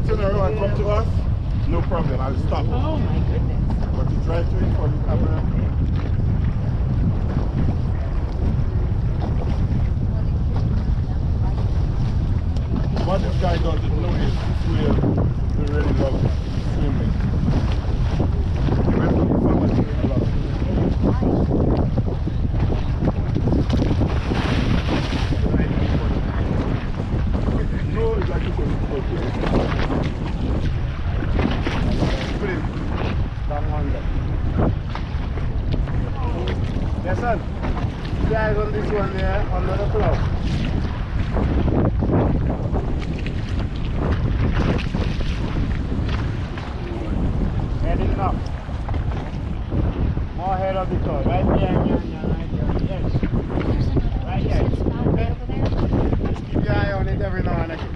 turn around and come to us, no problem, I'll stop. Oh my goodness. But you drive to it for the camera. What this guy doesn't know is this wheel, we really love swimming. The rest of the family really love no, it's like you can put it. Put it down under. Listen, the eyes on this one there, under the cloud. Heading up. More head of the car. Right there, right there. Yes. Right here. Okay? Just keep your eye on it every now and again.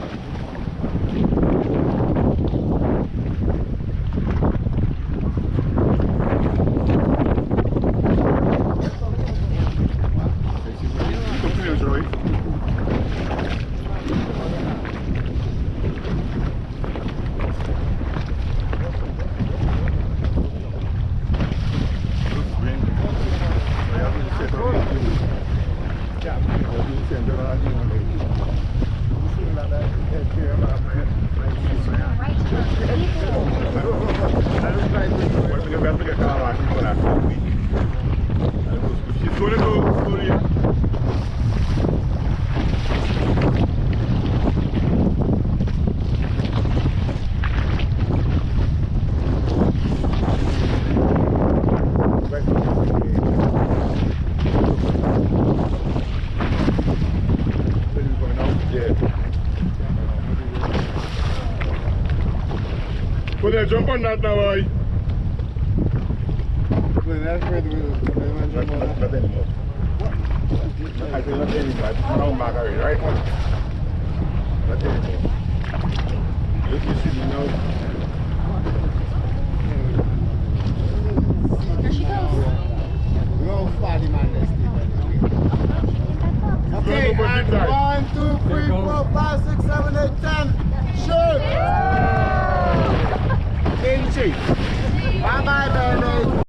Jump on that now, boy. That's where jump on that. Not anymore. I think not anymore. It's now back already, right? Not anymore. Look, you see me now. There she goes. We're all 40 man this okay, and 1, 2, 3, 4, 5, 6, 7, 8, 10. Shoot! In shape.